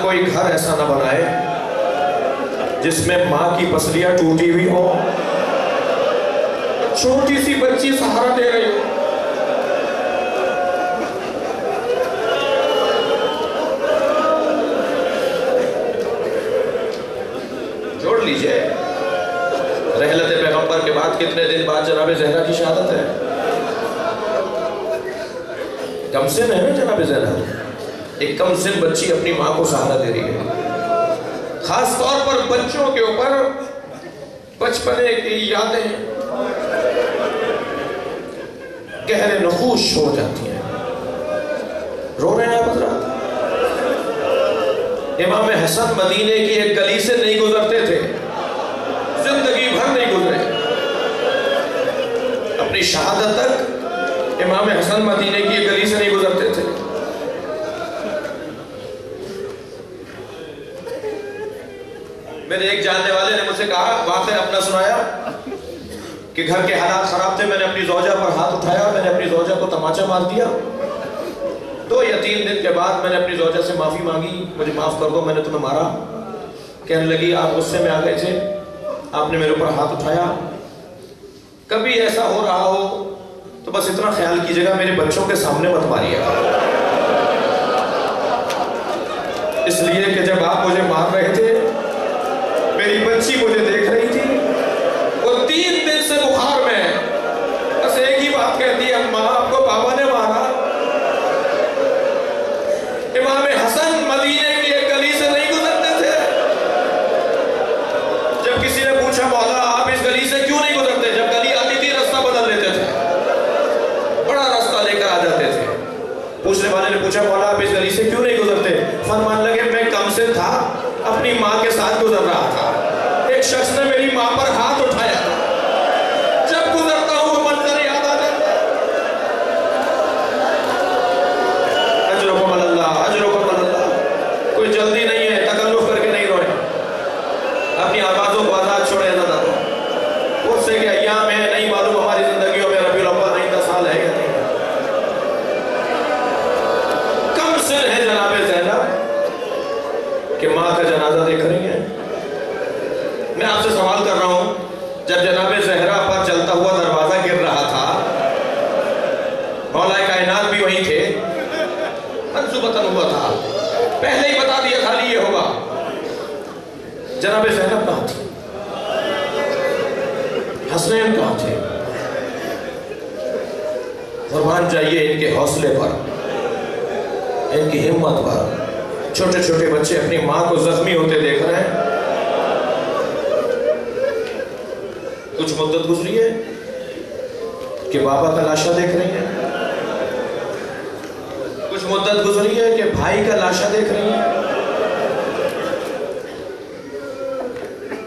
कोई घर ऐसा न बनाए जिसमें माँ की पसलियां टूटी हुई हो, छोटी सी बच्ची सहारा दे रही हो। जोड़ लीजिए, रहलत पैगंबर के बाद कितने दिन बाद जनाब ज़हरा की शहादत है। कम से है ना जनाब ज़हरा, एक कम से बच्ची अपनी माँ को सहारा दे रही है। खास तौर पर बच्चों के ऊपर बचपने की यादें गहरे नखूश हो जाती हैं। रो रहे हैं आप हज़रात? इमाम हसन मदीने की एक गली से नहीं गुजरते थे, जिंदगी भर नहीं गुजरे। अपनी शहादत तक इमाम हसन मदीने की एक गली से नहीं गुजरते थे। मेरे एक जानने वाले ने मुझसे कहा, वाक़या अपना सुनाया कि घर के हालात खराब थे, मैंने अपनी ज़ौजा पर हाथ उठाया, मैंने अपनी ज़ौजा को तमाचा मार दिया। 2 या 3 दिन के बाद मैंने अपनी ज़ौजा से माफ़ी मांगी, मुझे माफ़ कर दो, मैंने तुम्हें मारा। कहने लगी, आप गुस्से में आ गए थे, आपने मेरे ऊपर हाथ उठाया। कभी ऐसा हो रहा हो तो बस इतना ख्याल कीजिएगा, मेरे बच्चों के सामने मत मारिएगा, इसलिए कि जब आप मुझे मार रहे थे मेरी बच्ची मुझे देख रही थी, वो 3 दिन से बुखार में है, बस एक ही बात कहती है, अम्मा आपको पापा ने मारा। इमाम हसन मदीने की एक गली से नहीं गुजरते थे। जब किसी ने पूछा, मौला आप इस गली से क्यों नहीं गुजरते? जब गली आती थी रास्ता बदल लेते थे, बड़ा रास्ता लेकर आ जाते थे। पूछने वाले ने पूछा, मौला आप इस गली से क्यों नहीं गुजरते? फरमान लगे, मैं कम से था, अपनी माँ के साथ गुजर रहा था, एक शख्स ने मेरी माँ पर हाथ उठाया, जब गुजरता हूँ वो मंजर याद आ जाता है। अजरुकुम अल्लाह, अजरुकुम अल्लाह। कोई जल्दी नहीं है, तकल्लुफ करके नहीं रोए, अपनी आवाज़ों को आज़ाद छोड़े ज़्यादा। उससे कि अय्याम है, नहीं मालूम हमारी जिंदगियों में रबीउल अव्वल नहीं 10 साल है या नहीं। कम सिन है जनाब ज़हरा कि माँ का जनाजा देख रही है। मैं आपसे सवाल कर रहा हूं, जब जनाब ज़हरा पर चलता हुआ दरवाजा गिर रहा था, मौला कायनात भी वहीं थे, मंसूबतन हुआ था, पहले ही बता दिया था ये होगा। जनाब ज़हरा कहाँ थी? हसनैन कहाँ थे? कुर्बान जाइए इनके हौसले पर, इनकी हिम्मत पर। छोटे छोटे बच्चे अपनी माँ को जख्मी होते देख रहे हैं। कुछ मुद्दत गुजरी है कि बाबा का लाशा देख रही है, कुछ मुद्दत गुजरी है कि भाई का लाशा देख रही है,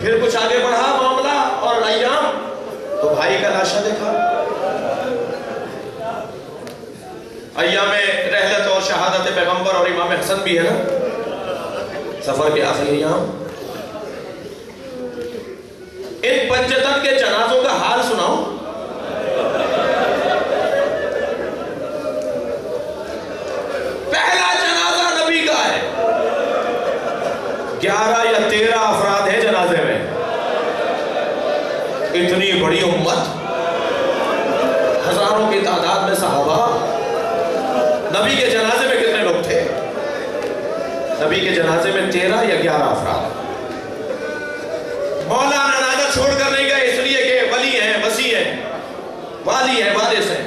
फिर कुछ आगे बढ़ा मामला और अय्याम तो भाई का लाशा देखा। अय्याम में रहलत और शहादत पैगंबर और इमाम हसन भी है ना, सफर के आखिरी अय्याम। इन पंचतन के जनाजों का हाल सुनाओ। पहला जनाजा नबी का है, 11 या 13 अफराद हैं जनाजे में। इतनी बड़ी उम्मत, हजारों की तादाद में सहाबा। नबी के जनाजे में कितने लोग थे? नबी के जनाजे में 13 या 11 अफराद। मौलाना नाजा छोड़कर नहीं गए, इसलिए कि वली हैं, वसी हैं, वाली हैं, वारिस हैं।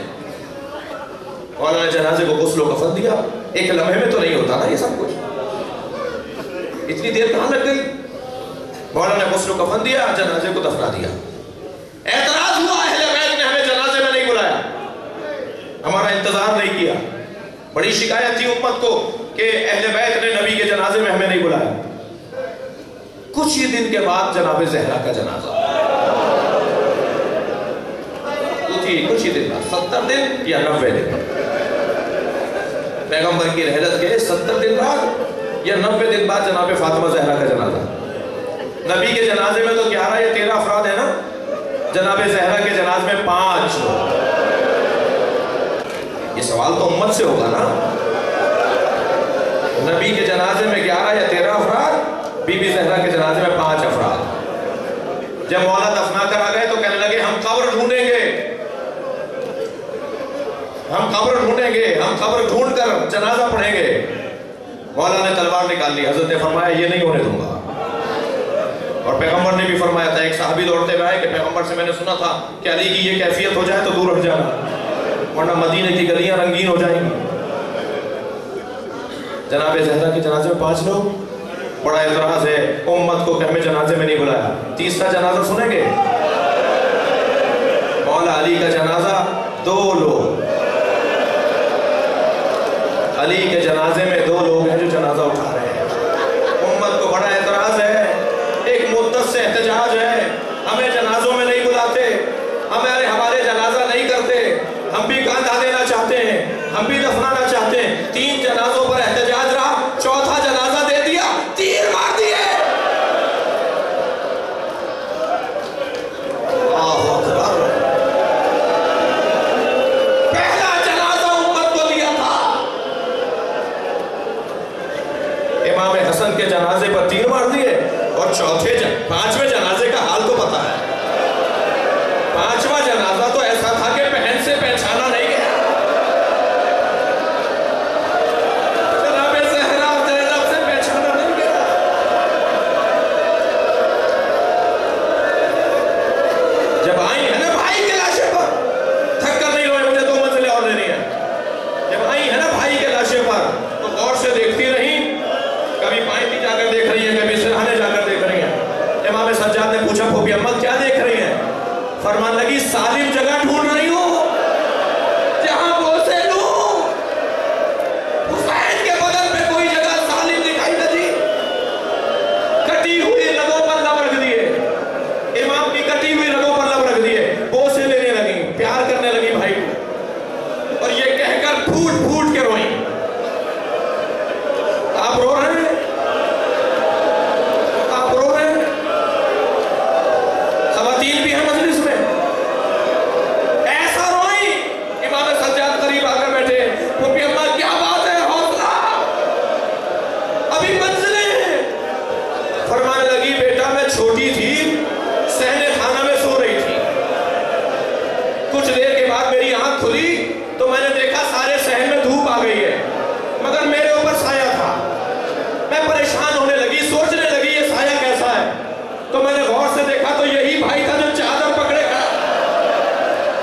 मौलाना जनाजे को गुस्ल और कफन दिया। एक लम्हे में तो नहीं होता ना ये सब कुछ, इतनी देर कहां लग गई? मौलाना ने गुस्ल और कफन दिया, जनाजे को दफना दिया। एतराज हुआ, अहले बैत ने हमें जनाजे में नहीं बुलाया, हमारा इंतजार नहीं किया। बड़ी शिकायत थी उम्मत को कि अहले बैत ने नबी के जनाजे में हमें नहीं बुलाया। कुछ ही दिन के बाद जनाब ज़हरा का जनाजा, कुछ ही दिन बाद, 70 दिन या 90 दिन, पैगंबर की रहलत के 70 दिन बाद या 90 दिन बाद जनाब फातिमा ज़हरा का जनाजा। नबी के जनाजे में तो 11 या 13 अफराद है ना, जनाब ज़हरा के जनाजे में 5। ये सवाल तो उम्मत से होगा ना, नबी के जनाजे में 11 या 13 जनाजे में 5 अफराद। जब मौला दफना कर आ गए तो कहने लगे हम कब्र ढूंढेंगे, हम कब्र ढूंढेंगे, हम कब्र ढूंढ कर जनाजा पढ़ेंगे। मौला ने तलवार निकाल ली। हजरत ने फरमाया ये नहीं होने दूंगा। और पैगंबर ने भी फरमाया था, एक साहबी दौड़ते हुए आए कि पैगंबर से मैंने सुना था कि अली की ये कैफियत हो जाए तो दूर हट जाना, वरना मदीने की गलियां रंगीन हो जाएंगी। जनाब ज़हरा के जनाजे में 5 लोग, बड़ा एतराज है उम्मत को कि हमें जनाजे में नहीं बुलाया। तीसरा जनाजा सुनेंगे? मौला अली का जनाजा 2 लोग, अली के जनाजे में 2 लोग हैं जो जनाजा उठा रहे हैं। उम्मत को बड़ा एतराज है, एक मुद्दत से एहतजाज है, हमें जनाजों में नहीं बुलाते, हमारे जनाजा नहीं करते, हम भी कांधा देना चाहते हैं, हम भी दफनाना चाहते हैं। 3 जनाजों पर एहतजाज रहा, चौथा जनाजा दे दिया, तीर मार दिए। पहला जनाजा उम्मत को दिया था। इमाम हसन के जनाजे पर तीर मार दिए और 5वें जनाजे का हाल तो पता है। 5वां जनाजा तो ऐसा था कि पहन से पहचाना नहीं गया। जनाब ज़हरा ज़ैनब से पहचाना नहीं गया। जब आई है ना भाई के लाशे पर, थक कर नहीं रोए, मुझे 2 मंजिलें और लेनी है। जब आई है ना भाई के लाशे पर तो गौर से देखती रही, कभी पायती जाकर देख रही है, कभी सिरहाने जाकर देख रही है। इमाम सज्जाद ने पूछा, फूफी अम्मा क्या देख रही है? फरमान लगी, सालिम जगह ढूंढ रही हूं जहां बोसे लूं। हुसैन के बदन पे कोई जगह सालिम दिखाई न दी। कटी हुई रगों पर लब रख दिए, इमाम की कटी हुई रगों पर लब रख दिए, बोसे लेने लगी, प्यार करने लगी भाई को, और ये कहकर फूट फूट के रोई। आप रो रहे हैं, आप रो रहे हैं, खवातीन भी हैं मजलिस में। ऐसा रोई, इमाम सज्जाद करीब आकर बैठे, फूफी अम्मा क्या बात है, हौसला, अभी मंजिलें हैं। फरमाने लगी, बेटा मैं छोटी थी, सहने खाना में सो रही थी, कुछ देर के बाद मेरी आंख खुली तो मैंने देखा सारे सहन में धूप आ गई है, मगर मेरे ऊपर साया था। मैं परेशान होने लगी, सोचने लगी ये साया कैसा है, तो मैंने गौर से देखा तो यही भाई था जो चादर पकड़े खड़ा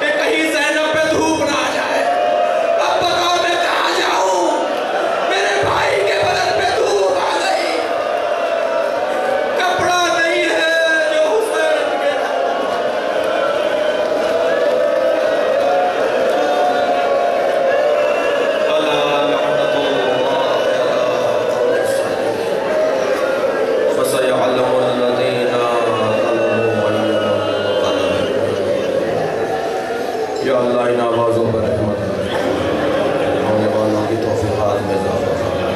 कि कहीं ज़ैनब पे धूप ना आ जाए। अब बताओ मैं कहाँ जाऊं, मेरे भाई के बदन पे धूप आ गई, कपड़ा नहीं है जो हुसैन के। या अल्लाह इन आवाज़ों पर रहमत होने वालों की तौफ़ीक़ात में इज़ाफ़ा फरमा,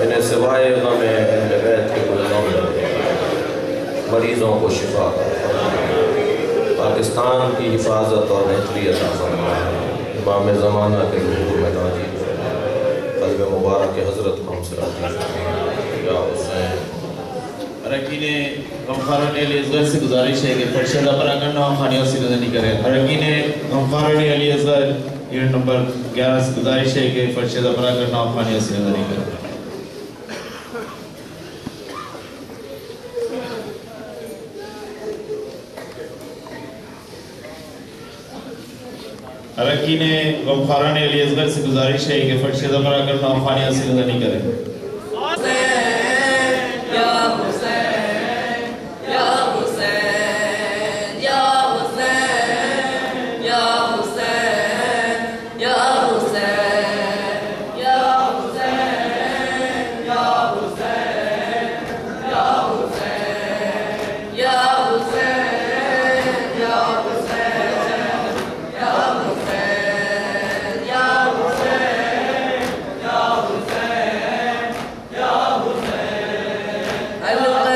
इन्हें सिवाय गमे अहले बैत के गुलाम मरीज़ों को शिफा फरमा, पाकिस्तान की हिफाजत और बेहतरी अता फरमा, इमाम ज़माना के हुज़ूर में ताज़ी क़ल्ब मुबारक के हज़रत को हमसे राज़ी फरमा। या हुसैन अरकीने गमखारों ने अली से गुजारिश है कि फर्शदा परागन नाम खानियों से नहीं करें। अरकीने गमखारों ने अली यूनिट नंबर 11 से गुजारिश है कि फर्शदा परागन नाम खानियों से नहीं करें। अरकीने गमखारों ने अली से गुजारिश है कि फर्शदा परागन नाम खानियों से नहीं करें। Allah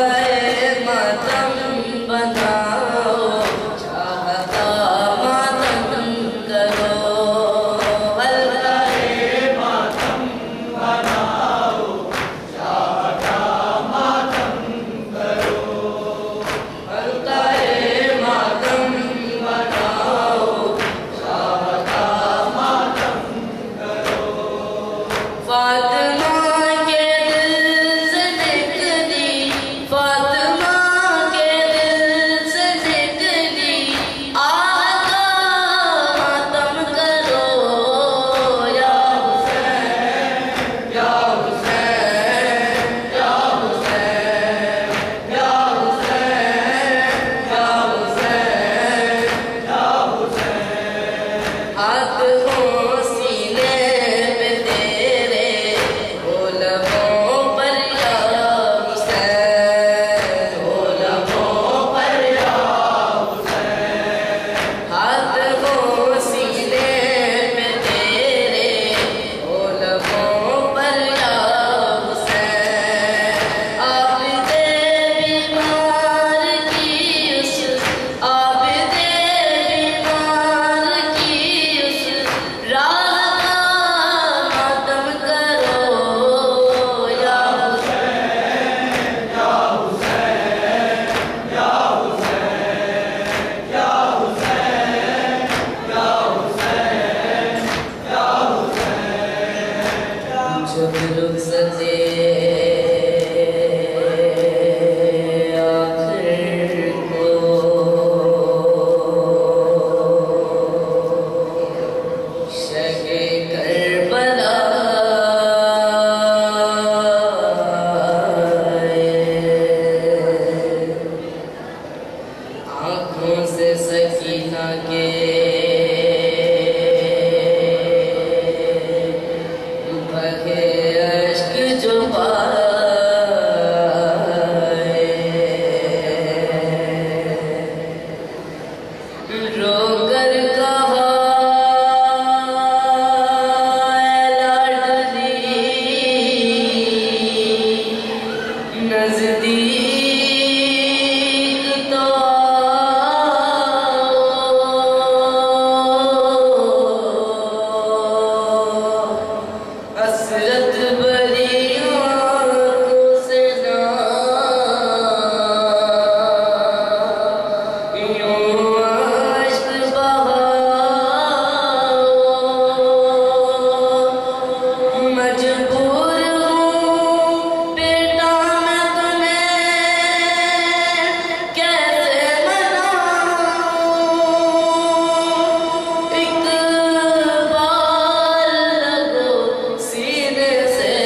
सीने से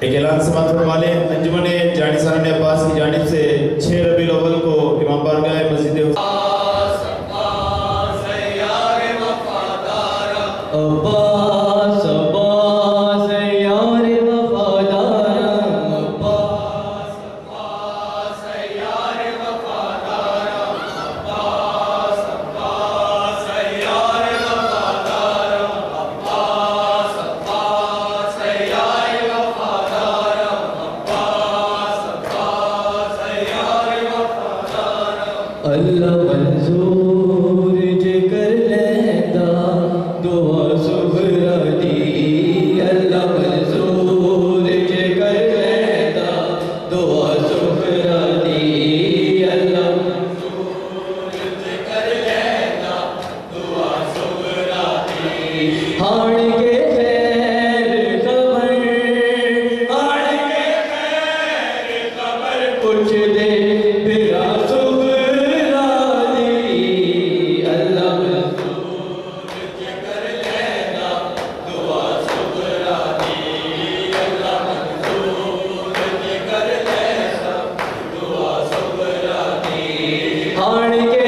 एक ऐलान समाप्त होने वाले अंजुमन जानी साहब अब्बास की जानिब से 6 रबीउल अव्वल को इमाम बारगाह मस्जिद छोड़ के